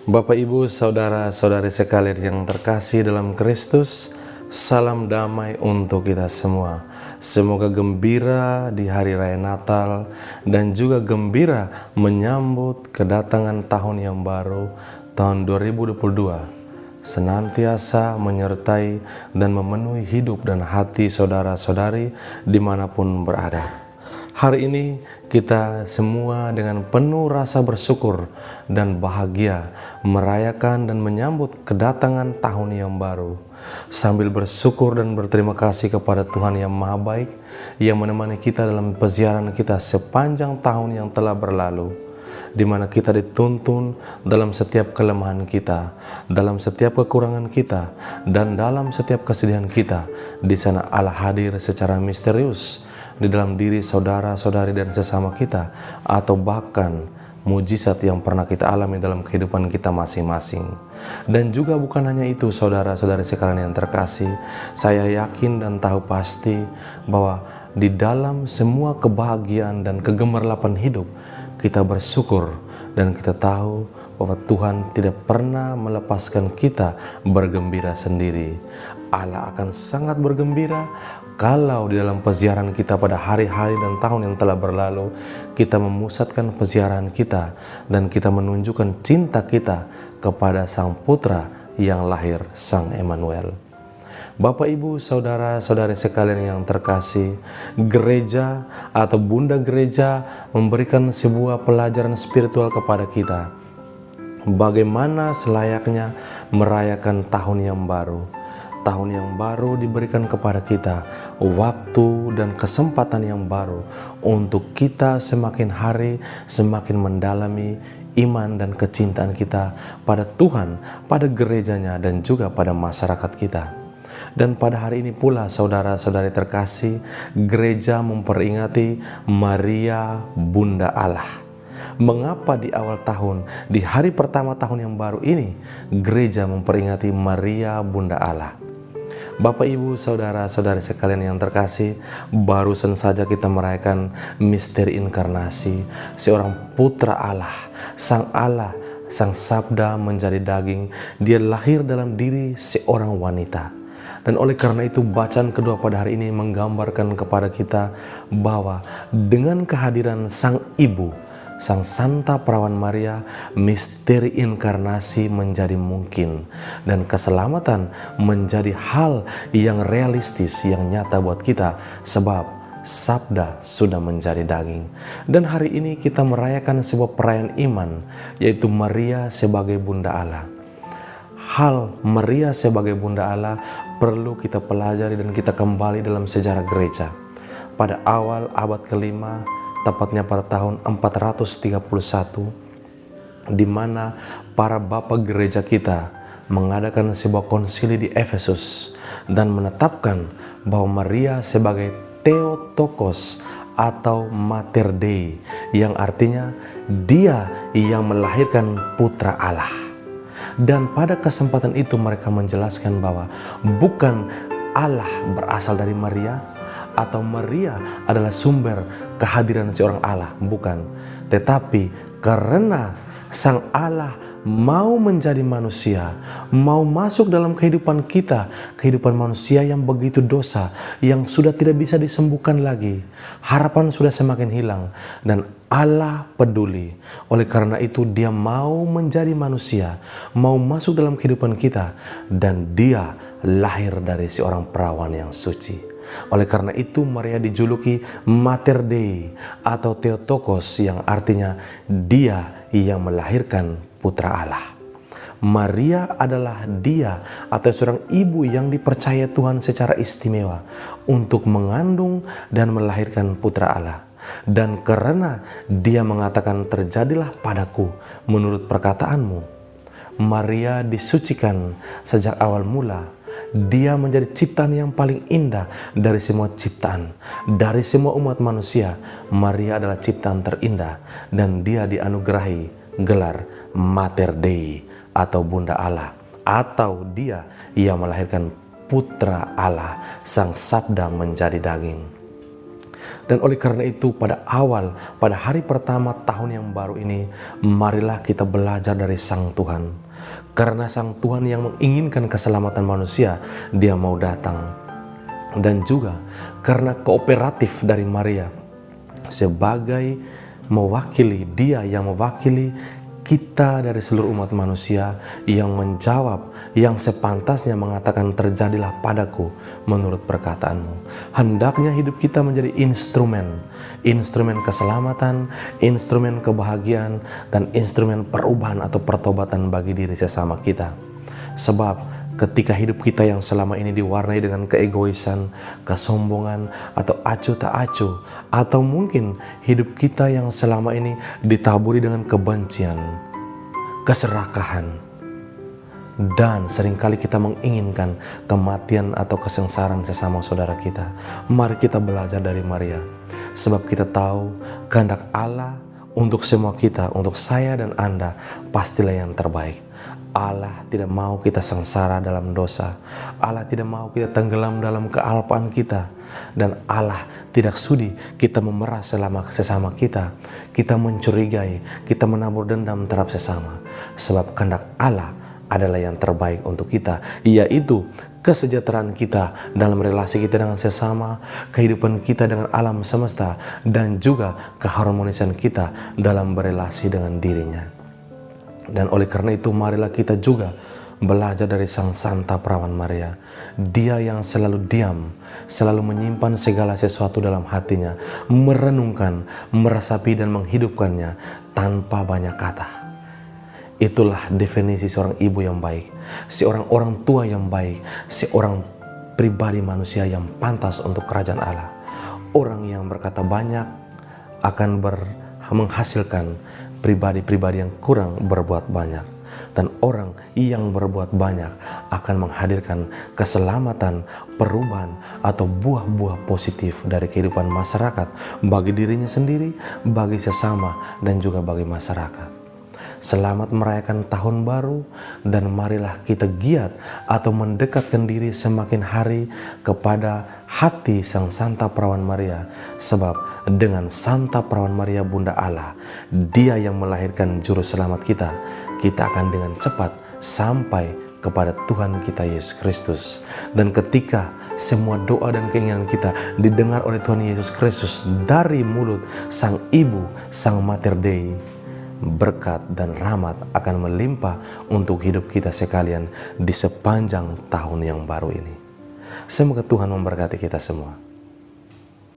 Bapak, Ibu, saudara-saudari sekalian yang terkasih dalam Kristus, salam damai untuk kita semua. Semoga gembira di hari raya Natal dan juga gembira menyambut kedatangan tahun yang baru, tahun 2022. Senantiasa menyertai dan memenuhi hidup dan hati saudara-saudari dimanapun berada. Hari ini kita semua dengan penuh rasa bersyukur dan bahagia merayakan dan menyambut kedatangan tahun yang baru, sambil bersyukur dan berterima kasih kepada Tuhan yang Maha Baik yang menemani kita dalam perjalanan kita sepanjang tahun yang telah berlalu, di mana kita dituntun dalam setiap kelemahan kita, dalam setiap kekurangan kita, dan dalam setiap kesedihan kita. Di sana Allah hadir secara misterius di dalam diri saudara-saudari dan sesama kita, atau bahkan mujizat yang pernah kita alami dalam kehidupan kita masing-masing. Dan juga bukan hanya itu, saudara-saudari sekalian yang terkasih, saya yakin dan tahu pasti bahwa di dalam semua kebahagiaan dan kegemerlapan hidup, kita bersyukur dan kita tahu bahwa Tuhan tidak pernah melepaskan kita bergembira sendiri. Allah akan sangat bergembira kalau di dalam peziarahan kita pada hari-hari dan tahun yang telah berlalu, kita memusatkan peziarahan kita dan kita menunjukkan cinta kita kepada Sang Putra yang lahir, Sang Emmanuel. Bapak, Ibu, saudara-saudari sekalian yang terkasih, gereja atau Bunda Gereja memberikan sebuah pelajaran spiritual kepada kita. Bagaimana selayaknya merayakan tahun yang baru. Tahun yang baru diberikan kepada kita waktu dan kesempatan yang baru untuk kita semakin hari semakin mendalami iman dan kecintaan kita pada Tuhan, pada gerejanya, dan juga pada masyarakat kita. Dan pada hari ini pula, saudara-saudari terkasih, gereja memperingati Maria Bunda Allah. Mengapa di awal tahun, di hari pertama tahun yang baru ini, gereja memperingati Maria Bunda Allah? Bapak, Ibu, saudara-saudari sekalian yang terkasih, barusan saja kita merayakan misteri inkarnasi, seorang putra Allah, Sang Sabda menjadi daging. Dia lahir dalam diri seorang wanita. Dan oleh karena itu, bacaan kedua pada hari ini menggambarkan kepada kita bahwa dengan kehadiran Sang Ibu, Sang Santa Perawan Maria, misteri inkarnasi menjadi mungkin dan keselamatan menjadi hal yang realistis, yang nyata buat kita, sebab Sabda sudah menjadi daging. Dan hari ini kita merayakan sebuah perayaan iman, yaitu Maria sebagai Bunda Allah. Hal Maria sebagai Bunda Allah perlu kita pelajari dan kita kembali dalam sejarah gereja. Pada awal abad kelima, tepatnya pada tahun 431, di mana para bapak gereja kita mengadakan sebuah konsili di Efesus dan menetapkan bahwa Maria sebagai Theotokos atau Mater Dei, yang artinya dia yang melahirkan putra Allah. Dan pada kesempatan itu mereka menjelaskan bahwa bukan Allah berasal dari Maria, atau Maria adalah sumber kehadiran seorang Allah, bukan. Tetapi karena Sang Allah mau menjadi manusia, mau masuk dalam kehidupan kita, kehidupan manusia yang begitu dosa, yang sudah tidak bisa disembuhkan lagi, harapan sudah semakin hilang, dan Allah peduli. Oleh karena itu dia mau menjadi manusia, mau masuk dalam kehidupan kita, dan dia lahir dari seorang perawan yang suci. Oleh karena itu Maria dijuluki Mater Dei atau Theotokos, yang artinya dia yang melahirkan putra Allah. Maria adalah dia atau seorang ibu yang dipercaya Tuhan secara istimewa untuk mengandung dan melahirkan putra Allah. Dan karena dia mengatakan, terjadilah padaku menurut perkataanmu, Maria disucikan sejak awal mula. Dia menjadi ciptaan yang paling indah dari semua ciptaan. Dari semua umat manusia, Maria adalah ciptaan terindah, dan dia dianugerahi gelar Mater Dei atau Bunda Allah, atau dia yang melahirkan putra Allah, Sang Sabda menjadi daging. Dan oleh karena itu pada hari pertama tahun yang baru ini, marilah kita belajar dari Sang Tuhan. Karena Sang Tuhan yang menginginkan keselamatan manusia, Dia mau datang. Dan juga karena kooperatif dari Maria sebagai mewakili, Dia yang mewakili kita dari seluruh umat manusia, yang menjawab, yang sepantasnya mengatakan, terjadilah padaku menurut perkataanmu. Hendaknya hidup kita menjadi instrumen keselamatan, instrumen kebahagiaan, dan instrumen perubahan atau pertobatan bagi diri sesama kita. Sebab ketika hidup kita yang selama ini diwarnai dengan keegoisan, kesombongan, atau acuh tak acuh, atau mungkin hidup kita yang selama ini ditaburi dengan kebencian, keserakahan, dan seringkali kita menginginkan kematian atau kesengsaraan sesama saudara kita. Mari kita belajar dari Maria, sebab kita tahu kehendak Allah untuk semua kita, untuk saya dan Anda, pastilah yang terbaik. Allah tidak mau kita sengsara dalam dosa. Allah tidak mau kita tenggelam dalam kealpaan kita. Dan Allah tidak sudi kita memeras sesama kita. Kita mencurigai, kita menabur dendam terhadap sesama. Sebab kehendak Allah adalah yang terbaik untuk kita, yaitu kesejahteraan kita dalam relasi kita dengan sesama, kehidupan kita dengan alam semesta, dan juga keharmonisan kita dalam berelasi dengan dirinya. Dan oleh karena itu, marilah kita juga belajar dari Sang Santa Perawan Maria. Dia yang selalu diam, selalu menyimpan segala sesuatu dalam hatinya, merenungkan, meresapi, dan menghidupkannya tanpa banyak kata. Itulah definisi seorang ibu yang baik, seorang orang tua yang baik, seorang pribadi manusia yang pantas untuk kerajaan Allah. Orang yang berkata banyak akan menghasilkan pribadi-pribadi yang kurang berbuat banyak. Dan orang yang berbuat banyak akan menghadirkan keselamatan, perubahan, atau buah-buah positif dari kehidupan masyarakat bagi dirinya sendiri, bagi sesama, dan juga bagi masyarakat. Selamat merayakan tahun baru, dan marilah kita giat atau mendekatkan diri semakin hari kepada hati Sang Santa Perawan Maria. Sebab dengan Santa Perawan Maria Bunda Allah, Dia yang melahirkan juru selamat kita akan dengan cepat sampai kepada Tuhan kita Yesus Kristus. Dan ketika semua doa dan keinginan kita didengar oleh Tuhan Yesus Kristus dari mulut Sang Ibu, Sang Mater Dei, berkat dan rahmat akan melimpah untuk hidup kita sekalian di sepanjang tahun yang baru ini. Semoga Tuhan memberkati kita semua.